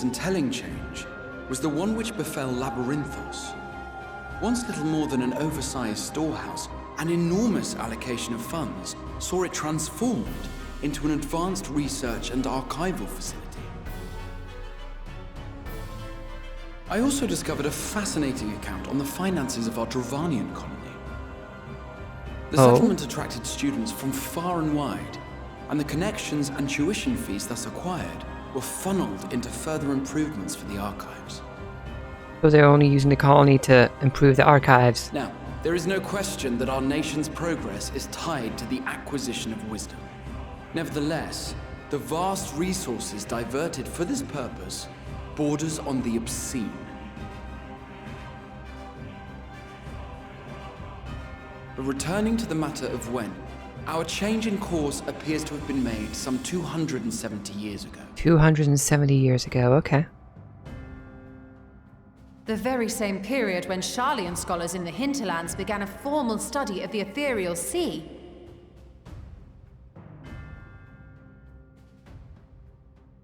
and telling change was the one which befell Labyrinthos. Once little more than an oversized storehouse, an enormous allocation of funds saw it transformed into an advanced research and archival facility. I also discovered a fascinating account on the finances of our Dravanian colony. The settlement attracted students from far and wide, and the connections and tuition fees thus acquired were funneled into further improvements for the archives. So they're only using the colony to improve the archives. Now, there is no question that our nation's progress is tied to the acquisition of wisdom. Nevertheless, the vast resources diverted for this purpose borders on the obscene. But returning to the matter of when, our change in course appears to have been made some 270 years ago. 270 years ago, okay. The very same period when Sharlayan scholars in the hinterlands began a formal study of the ethereal sea.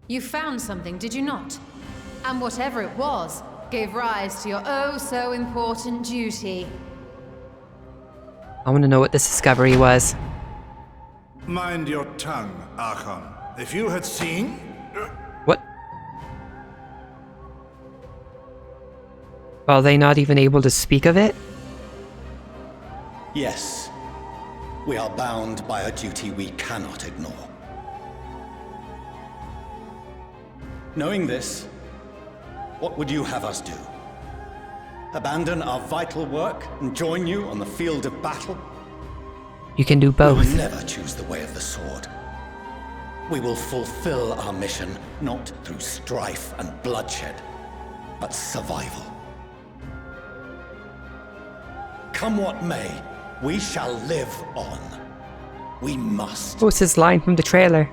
You found something, did you not? And whatever it was, gave rise to your oh-so-important duty. I want to know what this discovery was. Mind your tongue, Archon. If you had seen... What? Are they not even able to speak of it? Yes. We are bound by a duty we cannot ignore. Knowing this, what would you have us do? Abandon our vital work and join you on the field of battle? You can do We both. will never choose the way of the sword. We will fulfill our mission not through strife and bloodshed, but survival. Come what may, we shall live on. We must. What's this line from the trailer?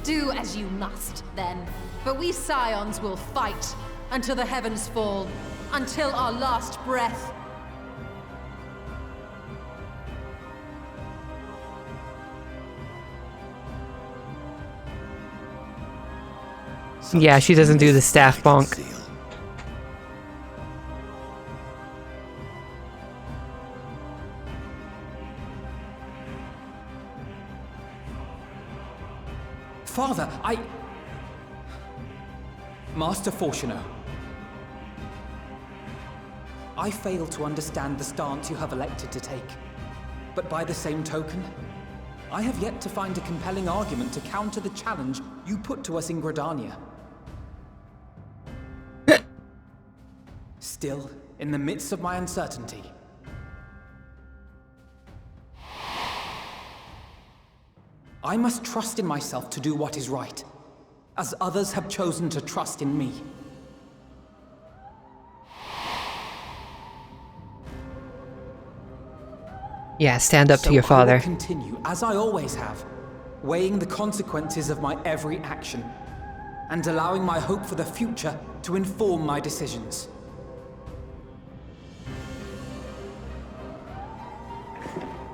Do as you must, then. But we Scions will fight until the heavens fall, until our last breath. Yeah, she doesn't do the staff bonk. Father, Master Fortuno, I fail to understand the stance you have elected to take. But by the same token, I have yet to find a compelling argument to counter the challenge you put to us in Gridania. Still, in the midst of my uncertainty, I must trust in myself to do what is right, as others have chosen to trust in me. Yeah, stand up to your I father. will continue, as I always have, weighing the consequences of my every action, and allowing my hope for the future to inform my decisions.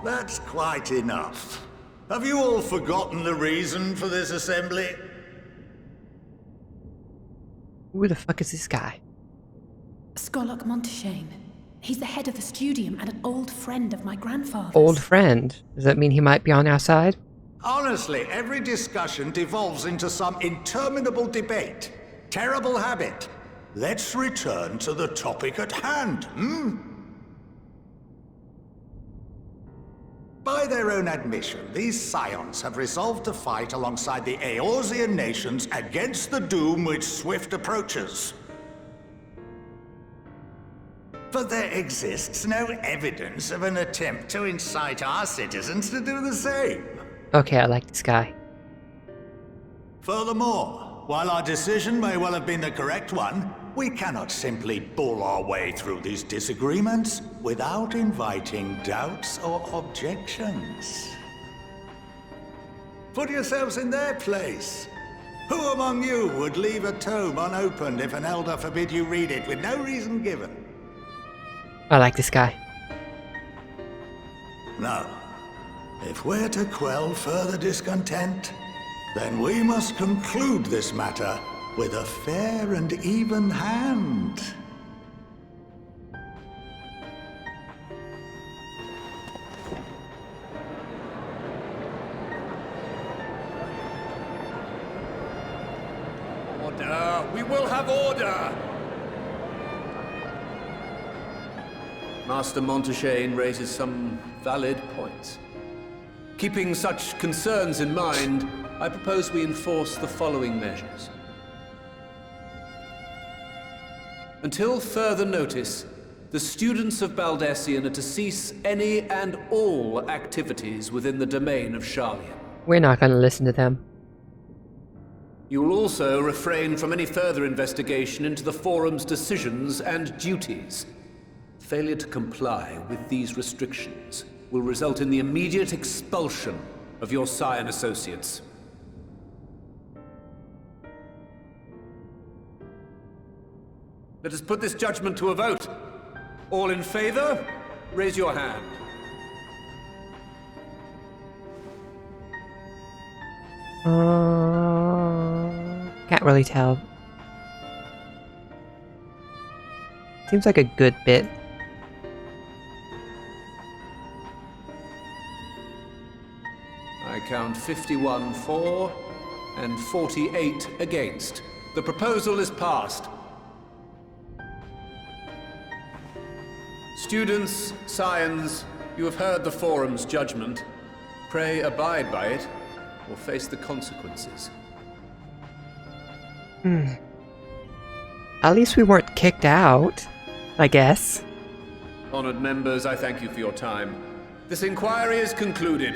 That's quite enough. Have you all forgotten the reason for this assembly? Who the fuck is this guy? Skolok Monteshane. He's the head of the studium and an old friend of my grandfather's. Old friend? Does that mean he might be on our side? Honestly, every discussion devolves into some interminable debate. Terrible habit. Let's return to the topic at hand, By their own admission, these Scions have resolved to fight alongside the Eorzean nations against the doom which swift approaches. But there exists no evidence of an attempt to incite our citizens to do the same. Okay, I like this guy. Furthermore, while our decision may well have been the correct one, we cannot simply bull our way through these disagreements without inviting doubts or objections. Put yourselves in their place. Who among you would leave a tome unopened if an elder forbid you read it with no reason given? I like this guy. Now, if we're to quell further discontent, Then we must conclude this matter with a fair and even hand. Order! We will have order! Master Montaigne raises some valid points. Keeping such concerns in mind, I propose we enforce the following measures. Until further notice, the students of Baldessian are to cease any and all activities within the domain of Charlian. We're not going to listen to them. You will also refrain from any further investigation into the Forum's decisions and duties. Failure to comply with these restrictions will result in the immediate expulsion of your Scion associates. Let us put this judgment to a vote. All in favor, raise your hand. Can't really tell. Seems like a good bit. I count 51 for and 48 against. The proposal is passed. Students, Scions, you have heard the Forum's judgment. Pray abide by it, or face the consequences. At least we weren't kicked out, I guess. Honored members, I thank you for your time. This inquiry is concluded.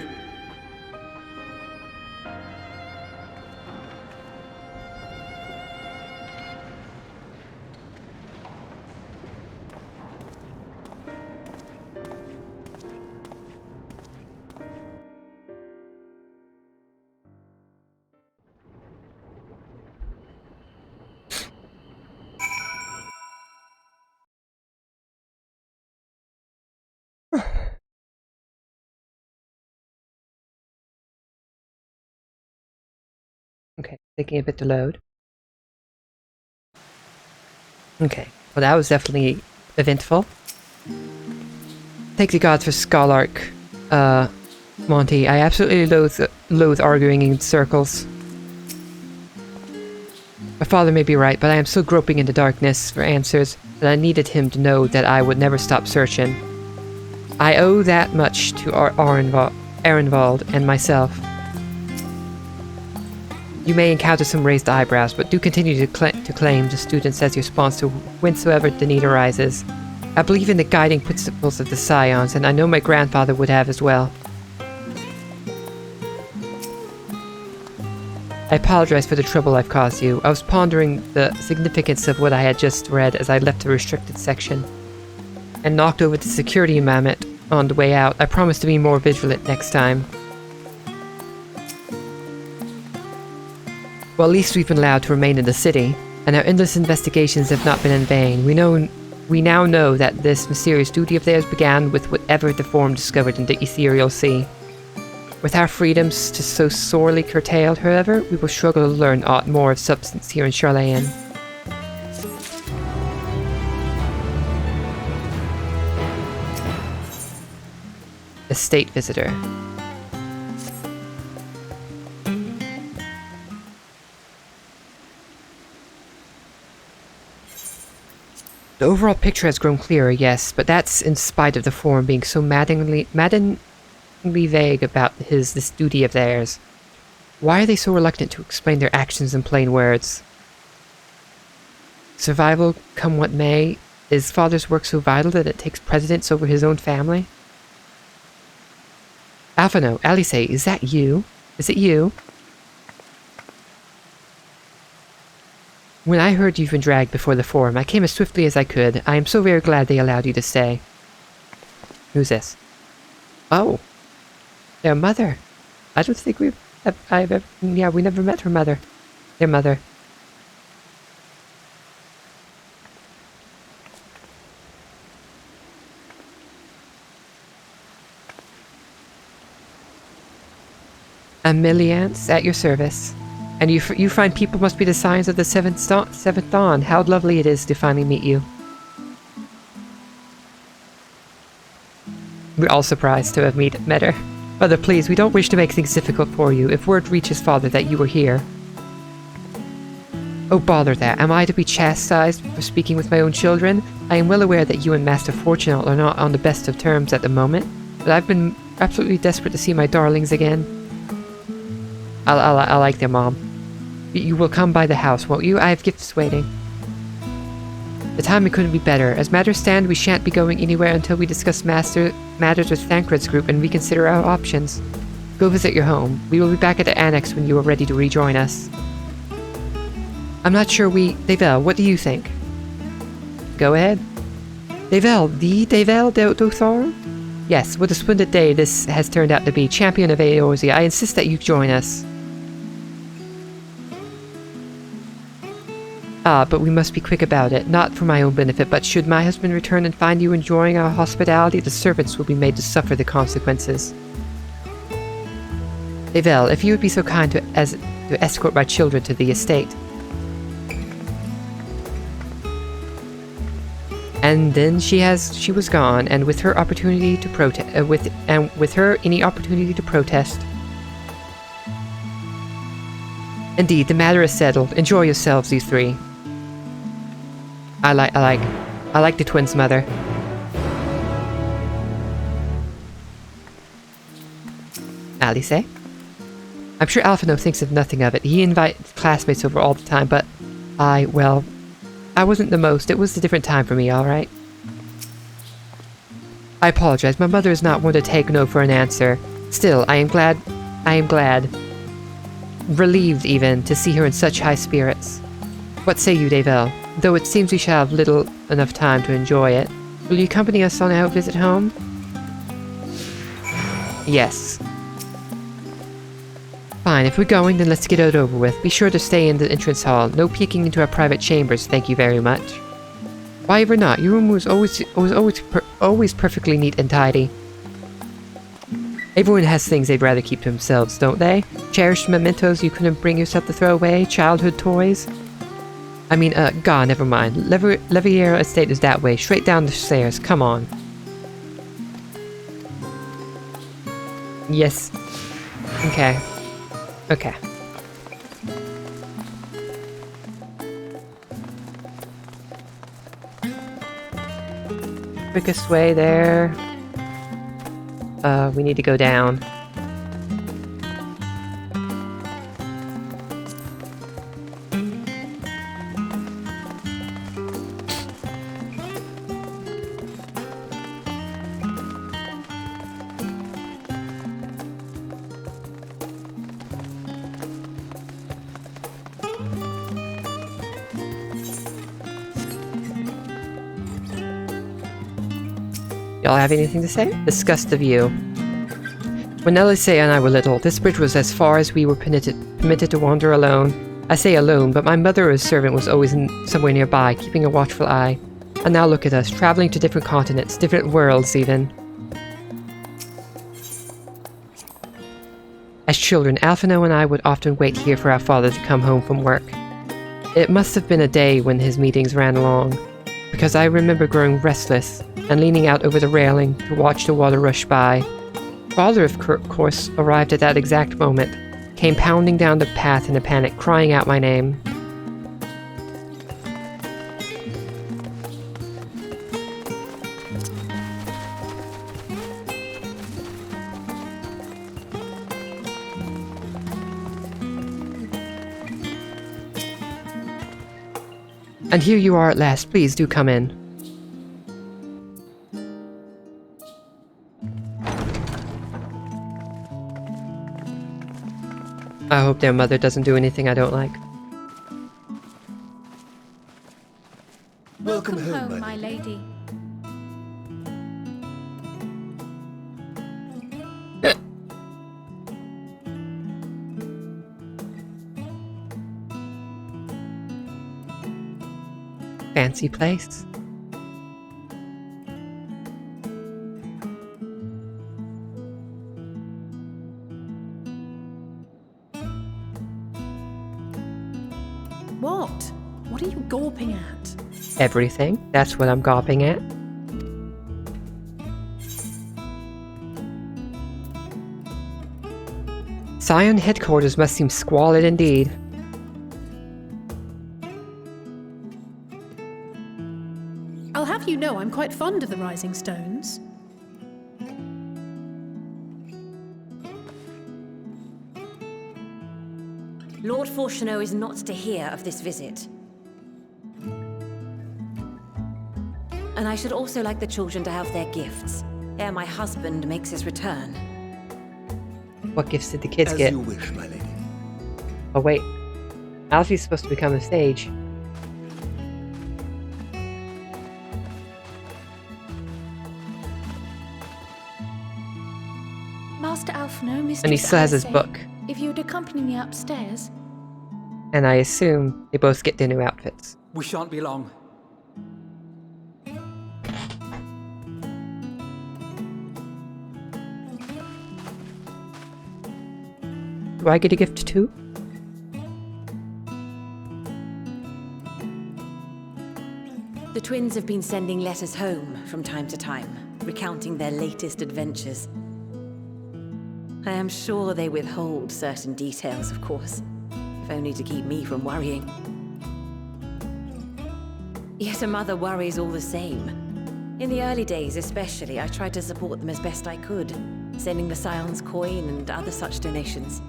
Okay, taking a bit to load. Okay, well that was definitely eventful. Thank the gods for Scholark, Monty. I absolutely loathe arguing in circles. My father may be right, but I am still groping in the darkness for answers, and I needed him to know that I would never stop searching. I owe that much to Arenvald and myself. You may encounter some raised eyebrows, but do continue to claim the students as your response to whensoever the need arises. I believe in the guiding principles of the Scions, and I know my grandfather would have as well. I apologize for the trouble I've caused you. I was pondering the significance of what I had just read as I left the restricted section, and knocked over the security mammoth on the way out. I promise to be more vigilant next time. Well, at least we've been allowed to remain in the city, and our endless investigations have not been in vain. We now know that this mysterious duty of theirs began with whatever the Forum discovered in the ethereal sea. With our freedoms just so sorely curtailed, however, we will struggle to learn aught more of substance here in Charlayan. A state visitor. The overall picture has grown clearer, yes, but that's in spite of the Forum being so maddeningly vague about this duty of theirs. Why are they so reluctant to explain their actions in plain words? Survival, come what may, is father's work so vital that it takes precedence over his own family? Alphano, Alice, is that you? Is it you? When I heard you've been dragged before the Forum, I came as swiftly as I could. I am so very glad they allowed you to stay. Who's this? Oh. Their mother. I don't think we never met her mother. Their mother. A milliance at your service. And you find people must be the signs of the seventh dawn. How lovely it is to finally meet you. We're all surprised to have met her. Mother, please, we don't wish to make things difficult for you. If word reaches Father that you were here... Oh, bother that. Am I to be chastised for speaking with my own children? I am well aware that you and Master Fortunate are not on the best of terms at the moment, but I've been absolutely desperate to see my darlings again. I like them, Mom. You will come by the house, won't you? I have gifts waiting. The timing couldn't be better. As matters stand, we shan't be going anywhere until we discuss matters with Thancred's group and reconsider our options. Go visit your home. We will be back at the annex when you are ready to rejoin us. I'm not sure Devel, what do you think? Go ahead. Devel, the Devel Dothor? Yes, what a splendid day this has turned out to be. Champion of Eorzea, I insist that you join us. Ah, but we must be quick about it, not for my own benefit, but should my husband return and find you enjoying our hospitality, the servants will be made to suffer the consequences. Devel, if you would be so kind to escort my children to the estate. And then she was gone, and with her opportunity to protest, any opportunity to protest. Indeed, the matter is settled. Enjoy yourselves, you three. I like the twins' mother. Alice? I'm sure Alphino thinks of nothing of it. He invites classmates over all the time, but I wasn't the most. It was a different time for me, alright? I apologize. My mother is not one to take no for an answer. Still, I am glad. Relieved, even, to see her in such high spirits. What say you, Devel? Though it seems we shall have little enough time to enjoy it. Will you accompany us on our visit home? Yes. Fine, if we're going, then let's get it over with. Be sure to stay in the entrance hall. No peeking into our private chambers, thank you very much. Why ever not? Your room was always perfectly neat and tidy. Everyone has things they'd rather keep to themselves, don't they? Cherished mementos you couldn't bring yourself to throw away? Childhood toys? I mean, God, never mind. Leviera Estate is that way. Straight down the stairs. Come on. Yes. Okay. Okay. Quickest way there. We need to go down. Y'all have anything to say? Discuss the view. When Elise and I were little, this bridge was as far as we were permitted to wander alone. I say alone, but my mother or a servant was always somewhere nearby, keeping a watchful eye. And now look at us, traveling to different continents, different worlds even. As children, Alphino and I would often wait here for our father to come home from work. It must have been a day when his meetings ran long, because I remember growing restless and leaning out over the railing to watch the water rush by. Father, of course, arrived at that exact moment, came pounding down the path in a panic, crying out my name. And here you are at last. Please do come in. I hope their mother doesn't do anything I don't like. Welcome home, my lady. Fancy place. What? What are you gawping at? Everything. That's what I'm gawping at. Scion headquarters must seem squalid indeed. I'll have you know I'm quite fond of the Rising Stones. Lord Fortuneau is not to hear of this visit. And I should also like the children to have their gifts, ere my husband makes his return. What gifts did the kids As get? you wish, my lady. Oh wait. Alfie's supposed to become a stage. Master Alphino, Mistress And he still has his Alisaie, book. if you'd accompany me upstairs. And I assume they both get their new outfits. We shan't be long. Do I get a gift too? The twins have been sending letters home from time to time, recounting their latest adventures. I am sure they withhold certain details, of course, if only to keep me from worrying. Yet a mother worries all the same. In the early days especially, I tried to support them as best I could, sending the Scion's coin and other such donations.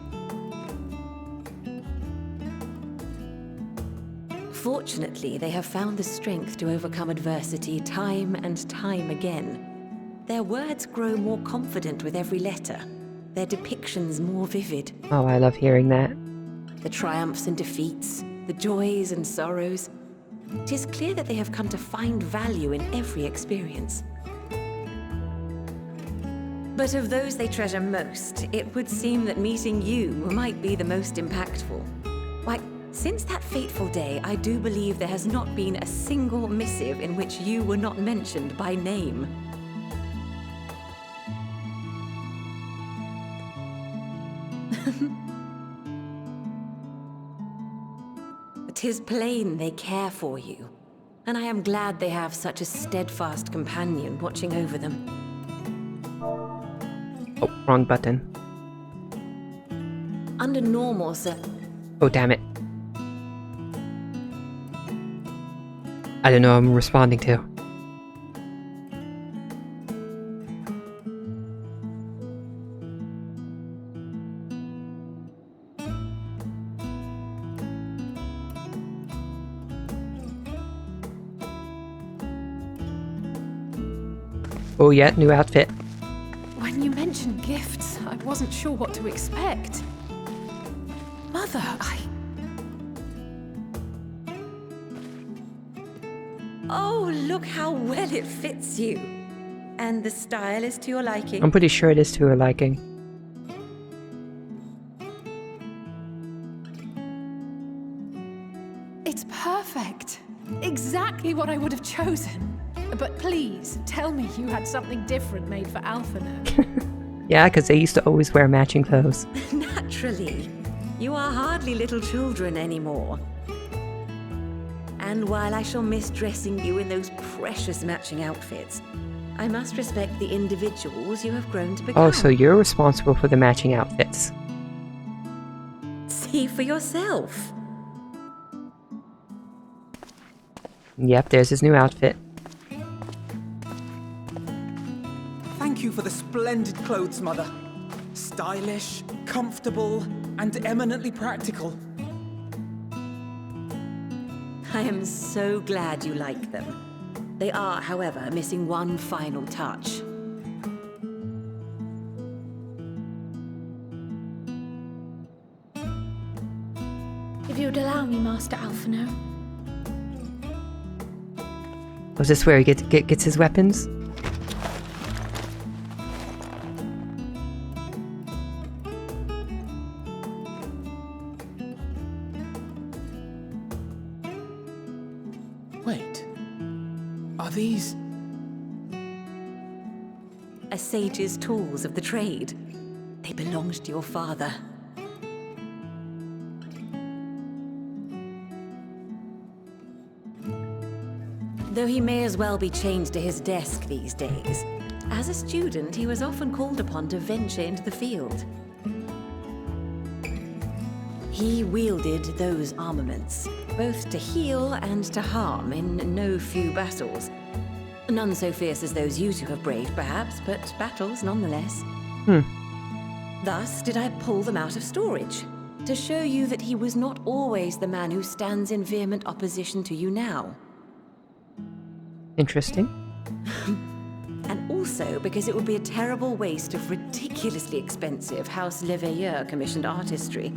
Fortunately, they have found the strength to overcome adversity time and time again. Their words grow more confident with every letter, their depictions more vivid. Oh, I love hearing that. The triumphs and defeats, the joys and sorrows. It is clear that they have come to find value in every experience. But of those they treasure most, it would seem that meeting you might be the most impactful. Why, since that fateful day, I do believe there has not been a single missive in which you were not mentioned by name. "'Tis plain they care for you, and I am glad they have such a steadfast companion watching over them. Oh, wrong button. Under normal Oh, damn it. I don't know what I'm responding to. Oh yeah, new outfit. When you mentioned gifts, I wasn't sure what to expect. Mother, Oh, look how well it fits you. And the style is to your liking. I'm pretty sure it is to her liking. It's perfect. Exactly what I would have chosen. But please, tell me you had something different made for Alphino. Yeah, because they used to always wear matching clothes. Naturally. You are hardly little children anymore. And while I shall miss dressing you in those precious matching outfits, I must respect the individuals you have grown to become. Oh, so you're responsible for the matching outfits. See for yourself. Yep, there's his new outfit. Thank you for the splendid clothes, Mother. Stylish, comfortable, and eminently practical. I am so glad you like them. They are, however, missing one final touch. If you'd allow me, Master Alphino. Was this where he gets his weapons? Wait. Are these... A sage's tools of the trade. They belonged to your father. though he may as well be chained to his desk these days. As a student, he was often called upon to venture into the field. He wielded those armaments, both to heal and to harm in no few battles. None so fierce as those you two have braved, perhaps, but battles nonetheless. Thus did I pull them out of storage, to show you that he was not always the man who stands in vehement opposition to you now. Interesting. And also because it would be a terrible waste of ridiculously expensive House Leveilleur commissioned artistry.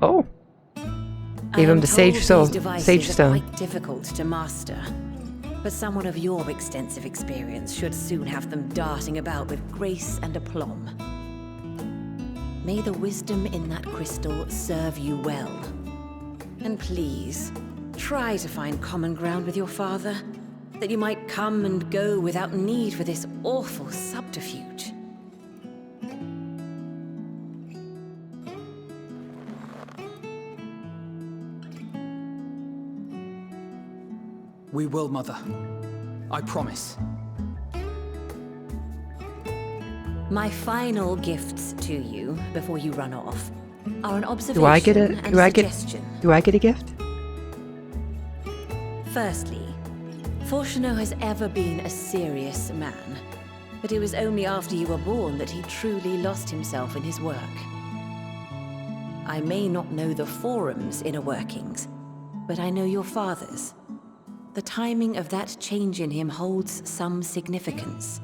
Oh. Gave him the Sage Stone. Sage Stone. Quite difficult to master, but someone of your extensive experience should soon have them darting about with grace and aplomb. May the wisdom in that crystal serve you well. And please, try to find common ground with your father, that you might come and go without need for this awful subterfuge. We will, Mother. I promise. My final gifts to you before you run off are an observation Do I get a suggestion. Do I get a gift? Firstly, Fortuno has ever been a serious man, but it was only after you were born that he truly lost himself in his work. I may not know the Forum's inner workings, but I know your father's. The timing of that change in him holds some significance.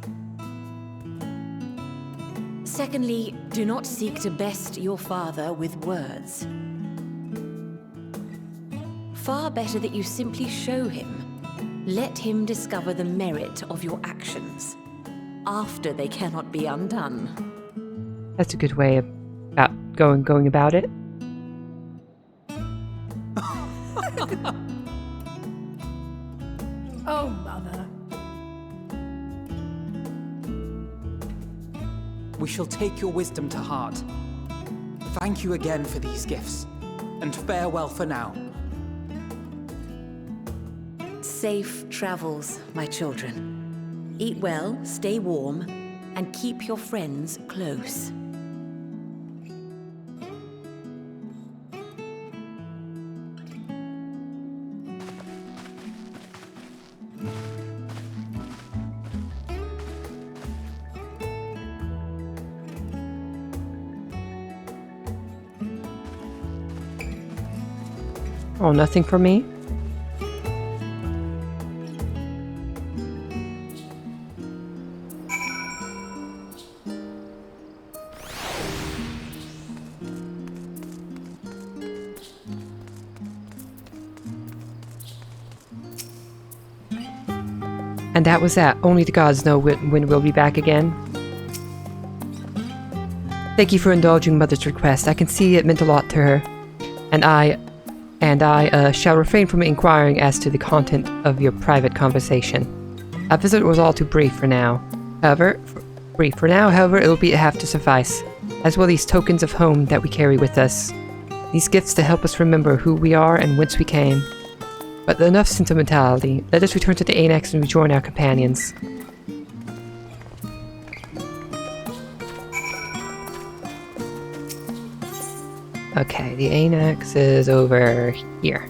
Secondly, do not seek to best your father with words. Far better that you simply show him. Let him discover the merit of your actions, after they cannot be undone. That's a good way of going about it. Oh, Mother. We shall take your wisdom to heart. Thank you again for these gifts, and farewell for now. Safe travels, my children. Eat well, stay warm, and keep your friends close. Oh, nothing for me? And that was that. Only the gods know when we'll be back again. Thank you for indulging Mother's request. I can see it meant a lot to her. And I shall refrain from inquiring as to the content of your private conversation. Our visit was all too brief for now. However, it will have to suffice, as will these tokens of home that we carry with us. These gifts to help us remember who we are and whence we came. But enough sentimentality. Let us return to the Annex and rejoin our companions. Okay, the Annex is over here.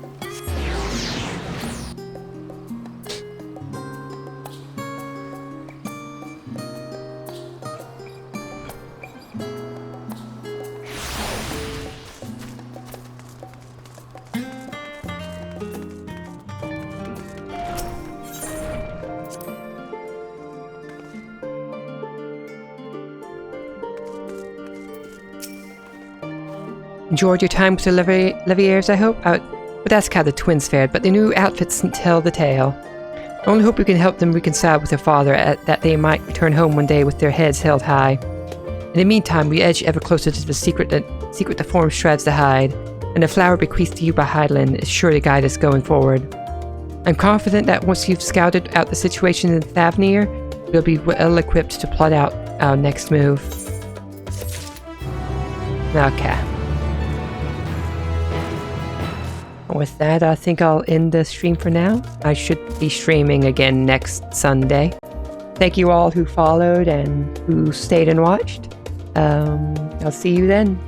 Enjoyed your time with the Leviers, I hope? But that's how the twins fared, but the new outfits tell the tale. I only hope we can help them reconcile with their father, that they might return home one day with their heads held high. In the meantime, we edge ever closer to the secret the Forum strives to hide, and the flower bequeathed to you by Hydaelyn is sure to guide us going forward. I'm confident that once you've scouted out the situation in Thavnir, we'll be well equipped to plot out our next move. Okay. With that, I think I'll end the stream for now. I should be streaming again next Sunday. Thank you all who followed and who stayed and watched. I'll see you then.